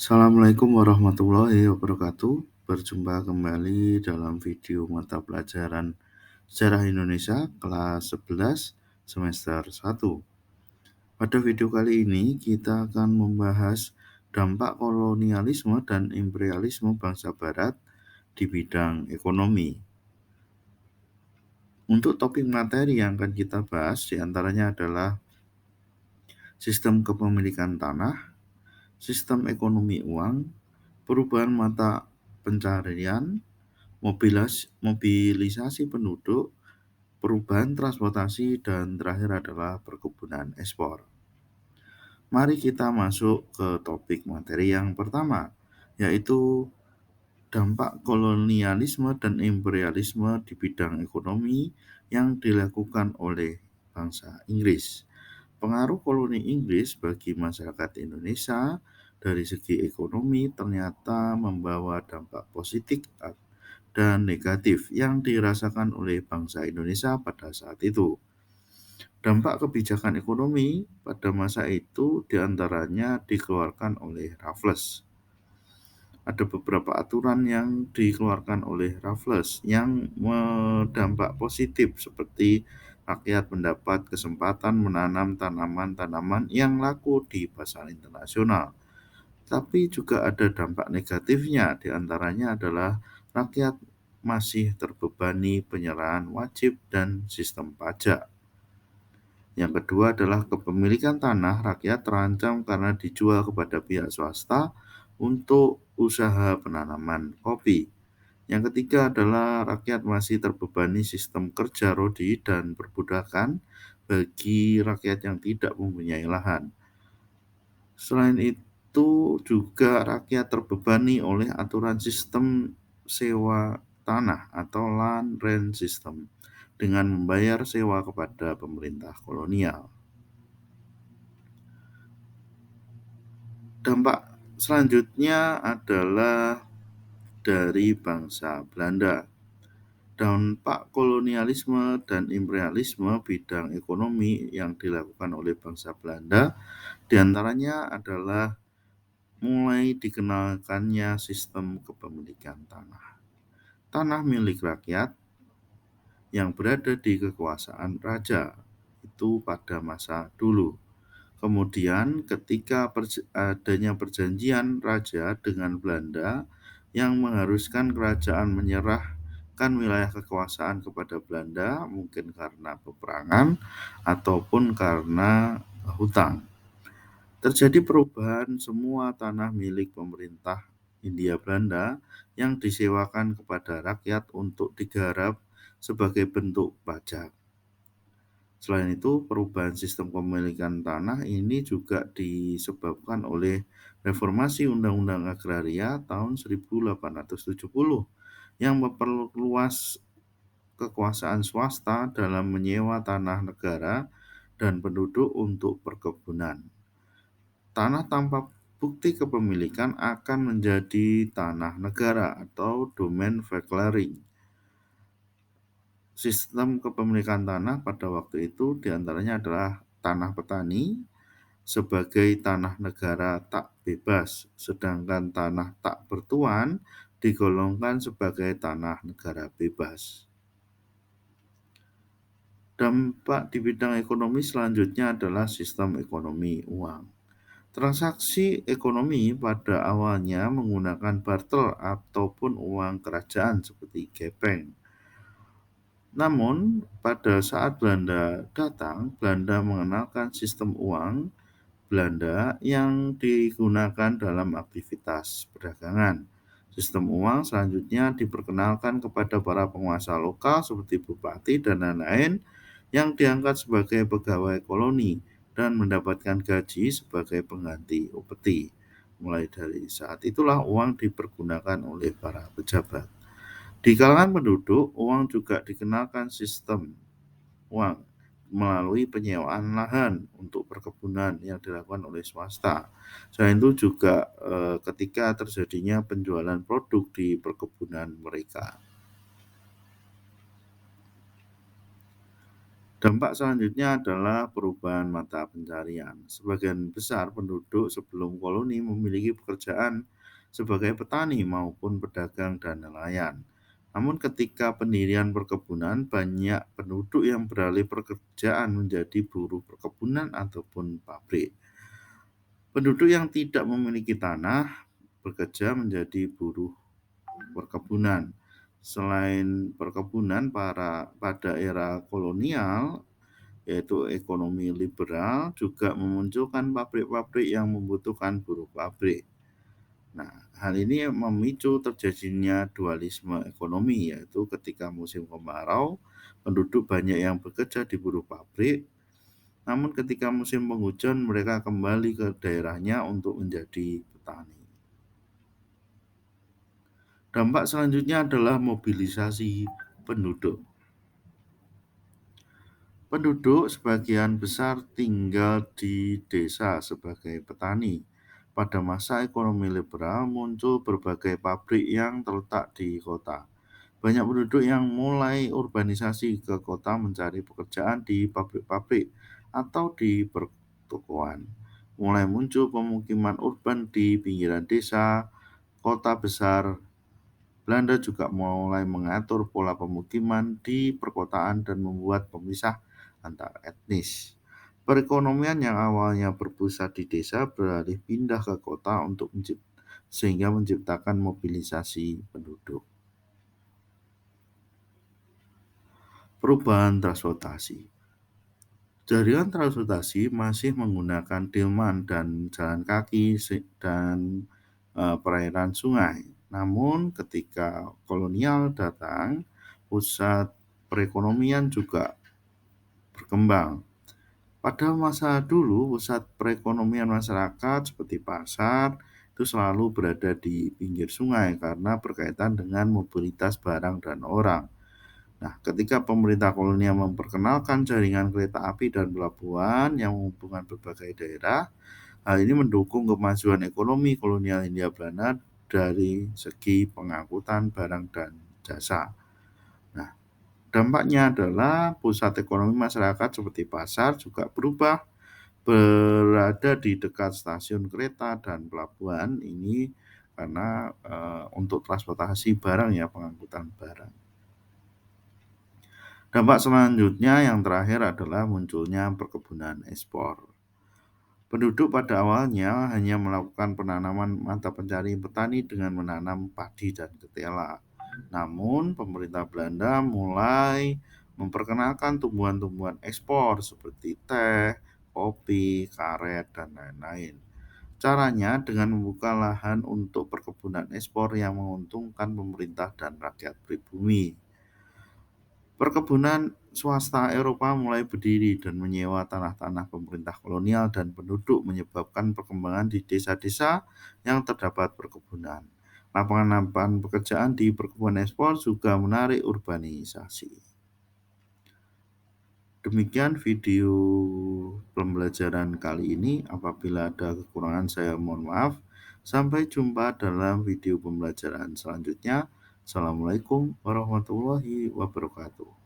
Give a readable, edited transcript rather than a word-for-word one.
Assalamualaikum warahmatullahi wabarakatuh. Berjumpa kembali dalam video mata pelajaran Sejarah Indonesia kelas 11 semester 1. Pada video kali ini kita akan membahas dampak kolonialisme dan imperialisme bangsa barat di bidang ekonomi. Untuk topik materi yang akan kita bahas diantaranya adalah sistem kepemilikan tanah, sistem ekonomi uang, perubahan mata pencarian, mobilisasi penduduk, perubahan transportasi, dan terakhir adalah perkebunan ekspor. Mari kita masuk ke topik materi yang pertama, yaitu dampak kolonialisme dan imperialisme di bidang ekonomi yang dilakukan oleh bangsa Inggris. Pengaruh koloni Inggris bagi masyarakat Indonesia dari segi ekonomi ternyata membawa dampak positif dan negatif yang dirasakan oleh bangsa Indonesia pada saat itu. Dampak kebijakan ekonomi pada masa itu diantaranya dikeluarkan oleh Raffles. Ada beberapa aturan yang dikeluarkan oleh Raffles yang berdampak positif seperti rakyat mendapat kesempatan menanam tanaman-tanaman yang laku di pasar internasional. Tapi juga ada dampak negatifnya, diantaranya adalah rakyat masih terbebani penyerahan wajib dan sistem pajak. Yang kedua adalah kepemilikan tanah rakyat terancam karena dijual kepada pihak swasta untuk usaha penanaman kopi. Yang ketiga adalah rakyat masih terbebani sistem kerja rodi dan perbudakan bagi rakyat yang tidak mempunyai lahan. Selain itu juga rakyat terbebani oleh aturan sistem sewa tanah atau land rent system dengan membayar sewa kepada pemerintah kolonial. Dampak selanjutnya adalah dari bangsa Belanda. Dampak kolonialisme dan imperialisme bidang ekonomi yang dilakukan oleh bangsa Belanda diantaranya adalah mulai dikenalkannya sistem kepemilikan tanah. Tanah milik rakyat yang berada di kekuasaan raja itu pada masa dulu. Kemudian ketika adanya perjanjian raja dengan Belanda yang mengharuskan kerajaan menyerahkan wilayah kekuasaan kepada Belanda mungkin karena peperangan ataupun karena hutang. Terjadi perubahan semua tanah milik pemerintah Hindia Belanda yang disewakan kepada rakyat untuk digarap sebagai bentuk pajak. Selain itu, perubahan sistem kepemilikan tanah ini juga disebabkan oleh reformasi Undang-Undang Agraria tahun 1870 yang memperluas kekuasaan swasta dalam menyewa tanah negara dan penduduk untuk perkebunan. Tanah tanpa bukti kepemilikan akan menjadi tanah negara atau domain vaclaring. Sistem kepemilikan tanah pada waktu itu diantaranya adalah tanah petani sebagai tanah negara tak bebas, sedangkan tanah tak bertuan digolongkan sebagai tanah negara bebas. Dampak di bidang ekonomi selanjutnya adalah sistem ekonomi uang. Transaksi ekonomi pada awalnya menggunakan barter ataupun uang kerajaan seperti gepeng. Namun, pada saat Belanda datang, Belanda mengenalkan sistem uang Belanda yang digunakan dalam aktivitas perdagangan. Sistem uang selanjutnya diperkenalkan kepada para penguasa lokal seperti bupati dan lain-lain yang diangkat sebagai pegawai koloni dan mendapatkan gaji sebagai pengganti upeti. Mulai dari saat itulah uang dipergunakan oleh para pejabat. Di kalangan penduduk, uang juga dikenalkan sistem uang melalui penyewaan lahan untuk perkebunan yang dilakukan oleh swasta. Selain itu juga ketika terjadinya penjualan produk di perkebunan mereka. Dampak selanjutnya adalah perubahan mata pencarian. Sebagian besar penduduk sebelum koloni memiliki pekerjaan sebagai petani maupun pedagang dan nelayan. Namun ketika pendirian perkebunan, banyak penduduk yang beralih pekerjaan menjadi buruh perkebunan ataupun pabrik. Penduduk yang tidak memiliki tanah bekerja menjadi buruh perkebunan. Selain perkebunan, pada era kolonial, yaitu ekonomi liberal, juga memunculkan pabrik-pabrik yang membutuhkan buruh pabrik. Nah, hal ini memicu terjadinya dualisme ekonomi, yaitu ketika musim kemarau, penduduk banyak yang bekerja di buruh pabrik, namun ketika musim penghujan mereka kembali ke daerahnya untuk menjadi petani. Dampak selanjutnya adalah mobilisasi penduduk. Penduduk sebagian besar tinggal di desa sebagai petani. Pada masa ekonomi liberal muncul berbagai pabrik yang terletak di kota. Banyak penduduk yang mulai urbanisasi ke kota mencari pekerjaan di pabrik-pabrik atau di pertokoan. Mulai muncul pemukiman urban di pinggiran desa, kota besar. Belanda juga mulai mengatur pola pemukiman di perkotaan dan membuat pemisah antar etnis. Perekonomian yang awalnya berpusat di desa beralih pindah ke kota sehingga menciptakan mobilisasi penduduk. Perubahan transportasi. Jaringan transportasi masih menggunakan delman dan jalan kaki dan perairan sungai. Namun ketika kolonial datang, pusat perekonomian juga berkembang. Pada masa dulu, pusat perekonomian masyarakat seperti pasar itu selalu berada di pinggir sungai karena berkaitan dengan mobilitas barang dan orang. Nah, ketika pemerintah kolonial memperkenalkan jaringan kereta api dan pelabuhan yang menghubungkan berbagai daerah, hal ini mendukung kemajuan ekonomi kolonial Hindia Belanda dari segi pengangkutan barang dan jasa. Nah, dampaknya adalah pusat ekonomi masyarakat seperti pasar juga berubah berada di dekat stasiun kereta dan pelabuhan ini karena untuk transportasi barang ya, pengangkutan barang. Dampak selanjutnya yang terakhir adalah munculnya perkebunan ekspor. Penduduk pada awalnya hanya melakukan penanaman mata pencarian petani dengan menanam padi dan ketela. Namun, pemerintah Belanda mulai memperkenalkan tumbuhan-tumbuhan ekspor seperti teh, kopi, karet, dan lain-lain. Caranya dengan membuka lahan untuk perkebunan ekspor yang menguntungkan pemerintah dan rakyat pribumi. Perkebunan swasta Eropa mulai berdiri dan menyewa tanah-tanah pemerintah kolonial dan penduduk menyebabkan perkembangan di desa-desa yang terdapat perkebunan. Lapangan-lapangan pekerjaan di perkebunan ekspor juga menarik urbanisasi. Demikian video pembelajaran kali ini. Apabila ada kekurangan saya mohon maaf. Sampai jumpa dalam video pembelajaran selanjutnya. Assalamualaikum warahmatullahi wabarakatuh.